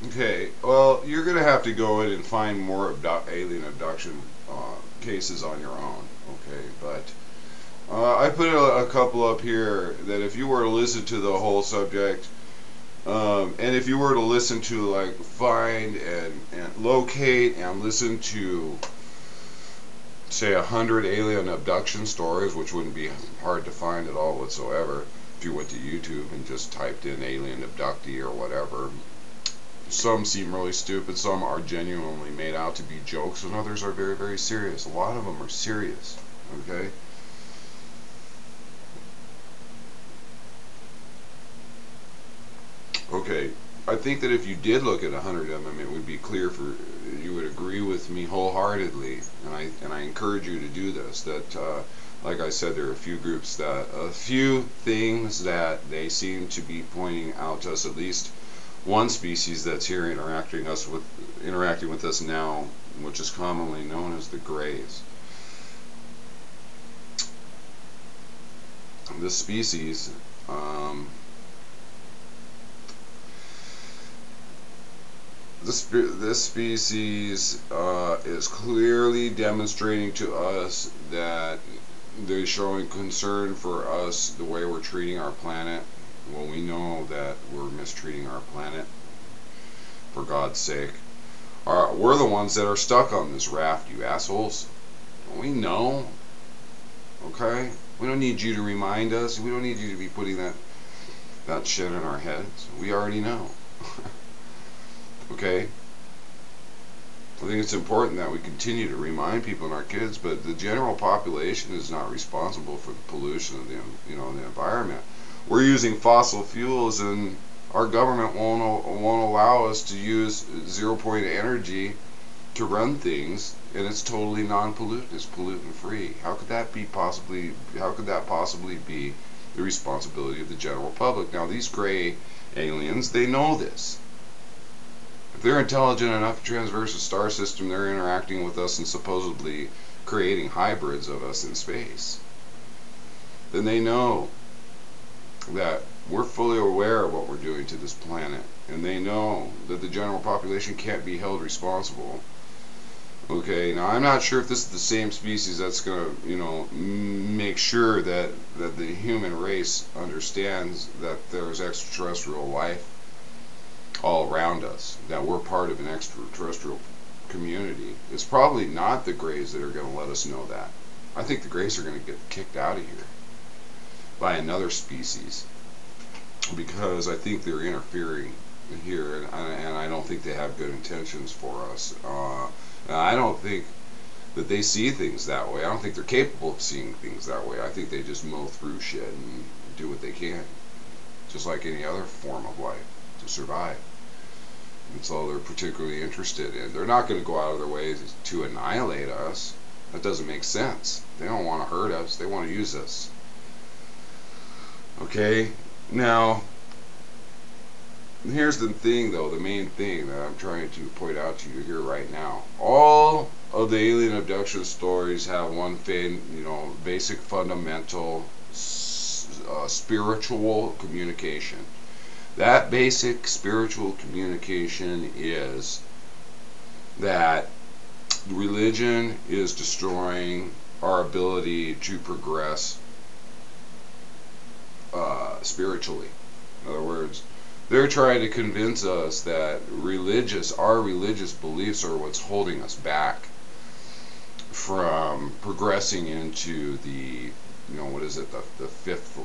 Okay, well, you're going to have to go in and find more alien abduction cases on your own. Okay, but I put a couple up here that if you were to listen to the whole subject, and if you were to listen to, like, find and locate and listen to, say, 100 alien abduction stories, which wouldn't be hard to find at all whatsoever if you went to YouTube and just typed in alien abductee or whatever. Some seem really stupid, some are genuinely made out to be jokes, and others are very, very serious. A lot of them are serious. Okay? Okay. I think that if you did look at 100 of them, it would be clear for you would agree with me wholeheartedly, and I encourage you to do this. That, like I said, there are a few things that they seem to be pointing out to us. At least one species that's here interacting with us now, which is commonly known as the Greys. This species, um, this species is clearly demonstrating to us that they're showing concern for us, the way we're treating our planet. Well, we know that we're mistreating our planet, for God's sake. We're the ones that are stuck on this raft, you assholes. We know, okay? We don't need you to remind us. We don't need you to be putting that shit in our heads. We already know. Okay? I think it's important that we continue to remind people and our kids, but the general population is not responsible for the pollution of the environment. We're using fossil fuels, and our government won't allow us to use 0 point energy to run things, and it's totally non-pollutant. It's pollutant free. How could that possibly be the responsibility of the general public? Now, these gray aliens, they know this. If they're intelligent enough to traverse the star system, they're interacting with us and supposedly creating hybrids of us in space. Then they know that we're fully aware of what we're doing to this planet, and they know that the general population can't be held responsible. Okay, now I'm not sure if this is the same species that's going to, make sure that the human race understands that there's extraterrestrial life all around us, that we're part of an extraterrestrial community. It's probably not the Greys that are going to let us know that. I think the Greys are going to get kicked out of here by another species, because I think they're interfering here, and I don't think they have good intentions for us. I don't think that they see things that way. I don't think they're capable of seeing things that way. I think they just mow through shit and do what they can, just like any other form of life, to survive. That's all they're particularly interested in. They're not going to go out of their way to annihilate us. That doesn't make sense. They don't want to hurt us. They want to use us. Okay? Now, here's the thing, though, the main thing that I'm trying to point out to you here right now. All of the alien abduction stories have one thing, basic fundamental spiritual communication. That basic spiritual communication is that religion is destroying our ability to progress spiritually. In other words, they're trying to convince us that our religious beliefs are what's holding us back from progressing into what is it, the fifth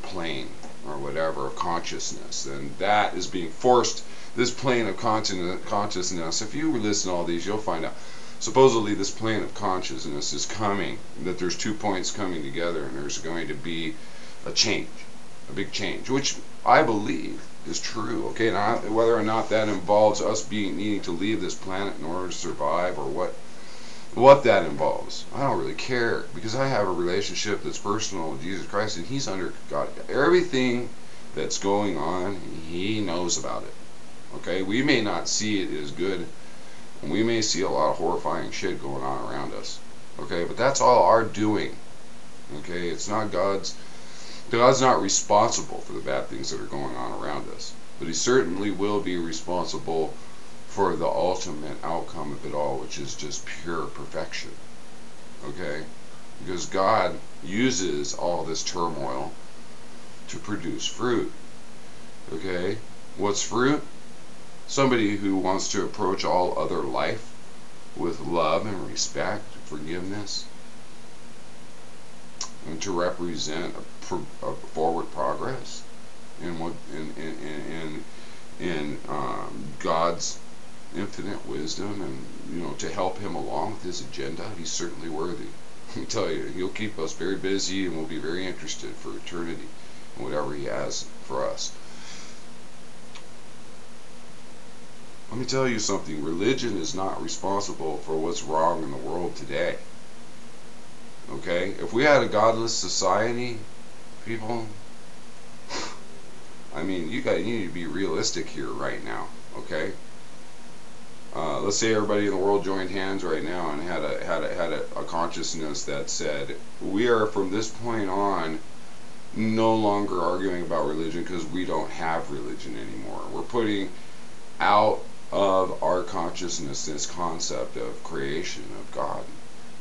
plane or whatever of consciousness, and that is being forced. This plane of consciousness, if you listen to all these, you'll find out supposedly this plane of consciousness is coming, that there's 2 points coming together, and there's going to be a big change, which I believe is true. Okay, now whether or not that involves us needing to leave this planet in order to survive, or what that involves, I don't really care, because I have a relationship that's personal with Jesus Christ, and He's under God. Everything that's going on, He knows about it. Okay, we may not see it as good, and we may see a lot of horrifying shit going on around us. Okay, but that's all our doing. Okay, it's not God's. God's not responsible for the bad things that are going on around us. but he certainly will be responsible for the ultimate outcome of it all, which is just pure perfection. Okay? Because God uses all this turmoil to produce fruit. Okay? What's fruit? Somebody who wants to approach all other life with love and respect, forgiveness, and to represent a forward progress in what in God's infinite wisdom, and to help him along with his agenda. He's certainly worthy. I tell you, he'll keep us very busy, and we'll be very interested for eternity in whatever he has for us. Let me tell you something. Religion is not responsible for what's wrong in the world today. Okay? If we had a godless society, people, I mean, you need to be realistic here right now. Okay? Let's say everybody in the world joined hands right now and had a consciousness that said, we are from this point on no longer arguing about religion because we don't have religion anymore. We're putting out of our consciousness this concept of creation of God.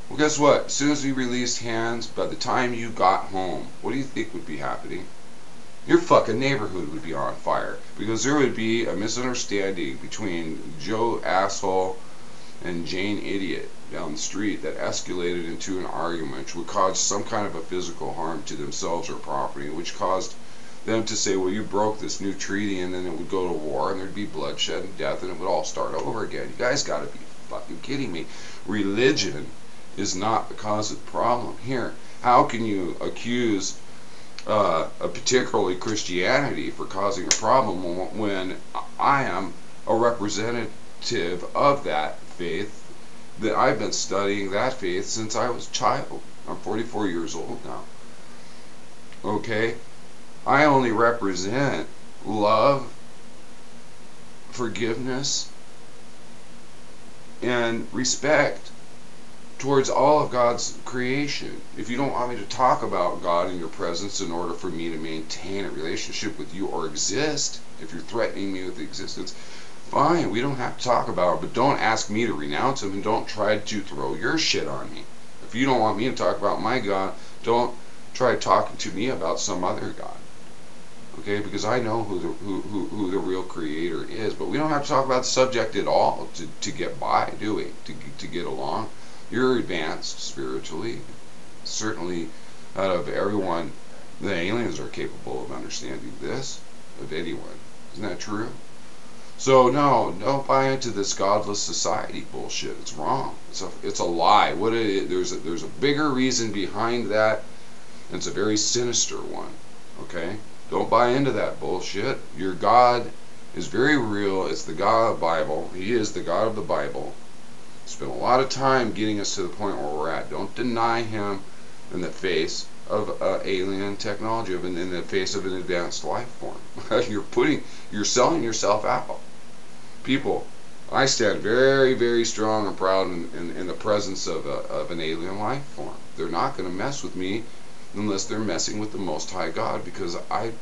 Well, guess what? As soon as we released hands, by the time you got home, what do you think would be happening? Your fucking neighborhood would be on fire, because there would be a misunderstanding between Joe Asshole and Jane Idiot down the street that escalated into an argument which would cause some kind of a physical harm to themselves or property, which caused them to say, well, you broke this new treaty, and then it would go to war, and there'd be bloodshed and death, and it would all start over again. You guys gotta be fucking kidding me. Religion is not the cause of the problem here. How can you accuse particularly Christianity for causing a problem when I am a representative of that faith, that I've been studying that faith since I was a child? I'm 44 years old now. Okay? I only represent love, forgiveness, and respect towards all of God's creation. If you don't want me to talk about God in your presence in order for me to maintain a relationship with you or exist, if you're threatening me with existence, fine, we don't have to talk about it, but don't ask me to renounce him, and don't try to throw your shit on me. If you don't want me to talk about my God, don't try talking to me about some other God. Okay, because I know who the real creator is. But we don't have to talk about the subject at all to get by, do we? To get along. You're advanced spiritually. Certainly, out of everyone, the aliens are capable of understanding this, of anyone. Isn't that true? So no, don't buy into this godless society bullshit. It's wrong. It's a lie. There's a bigger reason behind that, and it's a very sinister one. Okay? Don't buy into that bullshit. Your God is very real. It's the God of the Bible. He is the God of the Bible. Spent a lot of time getting us to the point where we're at. Don't deny him in the face of alien technology, in the face of an advanced life form. You're selling yourself out. People, I stand very, very strong and proud in the presence of an alien life form. They're not going to mess with me unless they're messing with the Most High God, because I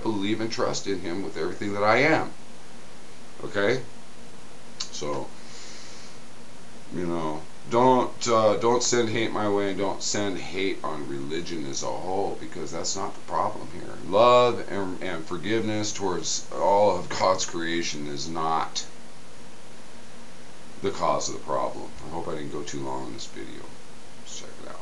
believe and trust in him with everything that I am. Okay? So, don't send hate my way, and don't send hate on religion as a whole, because that's not the problem here. Love and forgiveness towards all of God's creation is not the cause of the problem. I hope I didn't go too long in this video. Let's check it out.